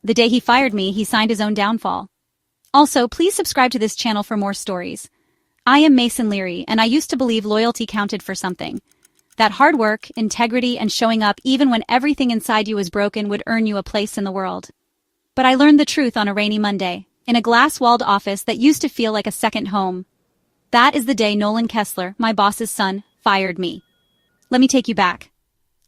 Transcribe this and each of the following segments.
The day he fired me, he signed his own downfall. Also, please subscribe to this channel for more stories. I am Mason Leary, and I used to believe loyalty counted for something. That hard work, integrity, and showing up even when everything inside you was broken would earn you a place in the world. But I learned the truth on a rainy Monday, in a glass-walled office that used to feel like a second home. That is the day Nolan Kessler, my boss's son, fired me. Let me take you back.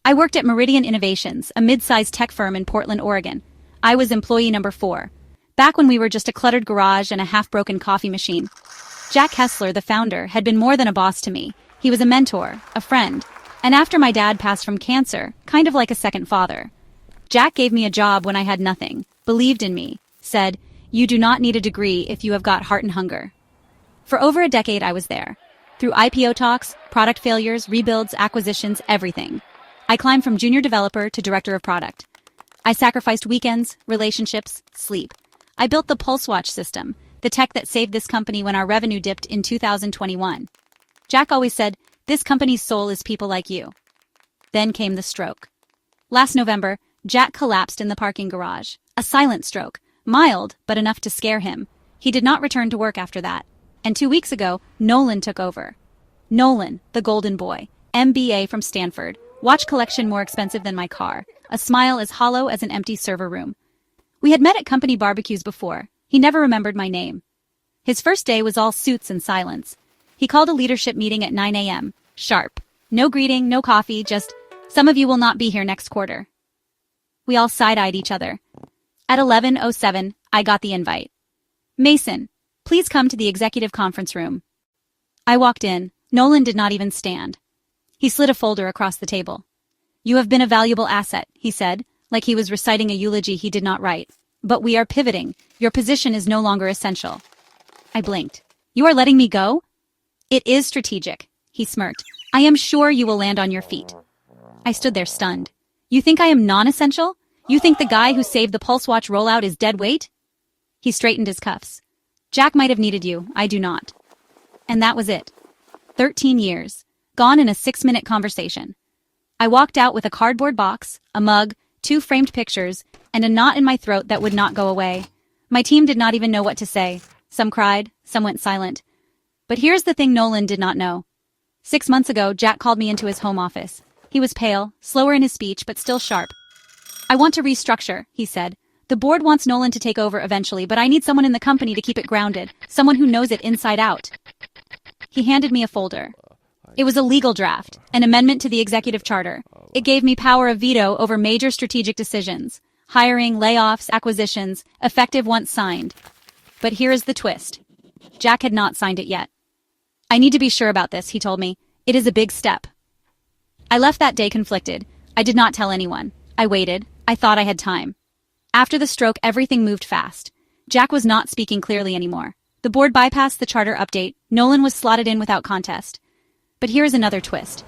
I worked at Meridian Innovations, a mid-sized tech firm in Portland, Oregon. I was employee number 4, back when we were just a cluttered garage and a half-broken coffee machine. Jack Kessler, the founder, had been more than a boss to me. He was a mentor, a friend, and after my dad passed from cancer, kind of like a second father. Jack gave me a job when I had nothing, believed in me, said, "You do not need a degree if you have got heart and hunger." For over a decade I was there. Through IPO talks, product failures, rebuilds, acquisitions, everything. I climbed from junior developer to director of product. I sacrificed weekends, relationships, sleep. I built the Pulse Watch system, the tech that saved this company when our revenue dipped in 2021. Jack always said, "This company's soul is people like you." Then came the stroke. Last November, Jack collapsed in the parking garage. A silent stroke, mild, but enough to scare him. He did not return to work after that. And 2 weeks ago, Nolan took over. Nolan, the golden boy, MBA from Stanford, watch collection more expensive than my car, a smile as hollow as an empty server room. We had met at company barbecues before. He never remembered my name. His first day was all suits and silence. He called a leadership meeting at 9 a.m., sharp. No greeting, no coffee, just, "Some of you will not be here next quarter." We all side-eyed each other. At 11:07, I got the invite. "Mason, please come to the executive conference room." I walked in. Nolan did not even stand. He slid a folder across the table. "You have been a valuable asset," he said, like he was reciting a eulogy he did not write. "But we are pivoting. Your position is no longer essential." I blinked. "You are letting me go?" "It is strategic," he smirked. "I am sure you will land on your feet." I stood there stunned. "You think I am non-essential? You think the guy who saved the Pulse Watch rollout is dead weight?" He straightened his cuffs. "Jack might have needed you, I do not." And that was it. 13 years. Gone in a 6-minute conversation. I walked out with a cardboard box, a mug, 2 framed pictures, and a knot in my throat that would not go away. My team did not even know what to say. Some cried, some went silent. But here's the thing Nolan did not know. 6 months ago, Jack called me into his home office. He was pale, slower in his speech, but still sharp. "I want to restructure," he said. "The board wants Nolan to take over eventually, but I need someone in the company to keep it grounded, someone who knows it inside out." He handed me a folder. It was a legal draft, an amendment to the executive charter. It gave me power of veto over major strategic decisions. Hiring, layoffs, acquisitions, effective once signed. But here is the twist. Jack had not signed it yet. "I need to be sure about this," he told me. "It is a big step." I left that day conflicted. I did not tell anyone. I waited. I thought I had time. After the stroke, everything moved fast. Jack was not speaking clearly anymore. The board bypassed the charter update. Nolan was slotted in without contest. But here is another twist.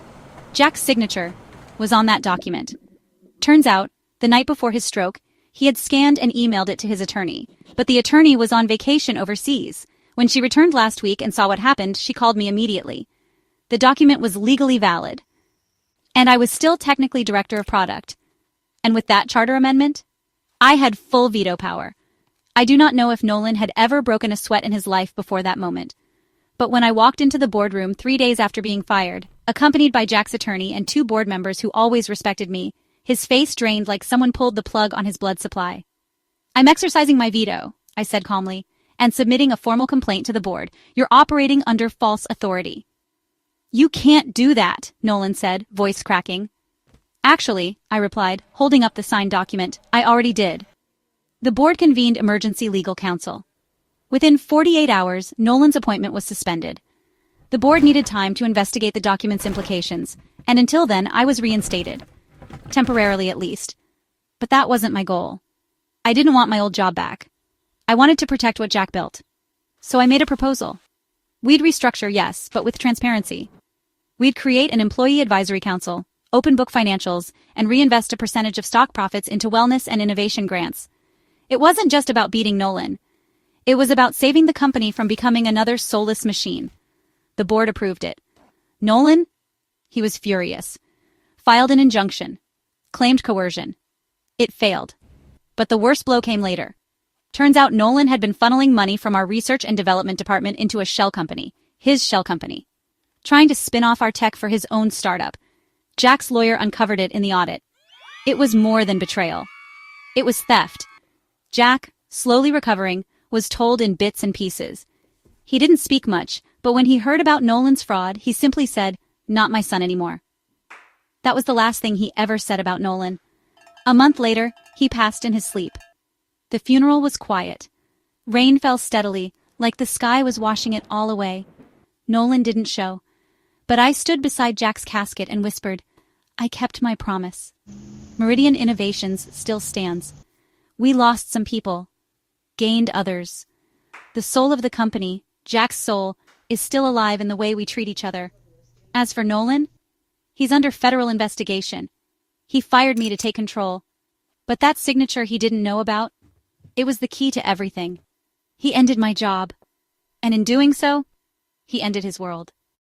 Jack's signature was on that document. Turns out, the night before his stroke, he had scanned and emailed it to his attorney. But the attorney was on vacation overseas. When she returned last week and saw what happened, she called me immediately. The document was legally valid. And I was still technically director of product. And with that charter amendment, I had full veto power. I do not know if Nolan had ever broken a sweat in his life before that moment. But when I walked into the boardroom 3 days after being fired, accompanied by Jack's attorney and 2 board members who always respected me, his face drained like someone pulled the plug on his blood supply. "I'm exercising my veto," I said calmly, "and submitting a formal complaint to the board. You're operating under false authority." "You can't do that," Nolan said, voice cracking. "Actually," I replied, holding up the signed document, "I already did." The board convened emergency legal counsel. Within 48 hours, Nolan's appointment was suspended. The board needed time to investigate the document's implications, and until then, I was reinstated. Temporarily, at least. But that wasn't my goal. I didn't want my old job back. I wanted to protect what Jack built. So I made a proposal. We'd restructure, yes, but with transparency. We'd create an employee advisory council, open book financials, and reinvest a percentage of stock profits into wellness and innovation grants. It wasn't just about beating Nolan. It was about saving the company from becoming another soulless machine. The board approved it. Nolan? He was furious. Filed an injunction. Claimed coercion. It failed. But the worst blow came later. Turns out Nolan had been funneling money from our research and development department into a shell company, his shell company, trying to spin off our tech for his own startup. Jack's lawyer uncovered it in the audit. It was more than betrayal. It was theft. Jack, slowly recovering, was told in bits and pieces. He didn't speak much, but when he heard about Nolan's fraud, he simply said, "Not my son anymore." That was the last thing he ever said about Nolan. A month later, he passed in his sleep. The funeral was quiet. Rain fell steadily, like the sky was washing it all away. Nolan didn't show. But I stood beside Jack's casket and whispered, "I kept my promise." Meridian Innovations still stands. We lost some people, gained others. The soul of the company, Jack's soul, is still alive in the way we treat each other. As for Nolan, he's under federal investigation. He fired me to take control. But that signature he didn't know about, it was the key to everything. He ended my job. And in doing so, he ended his world.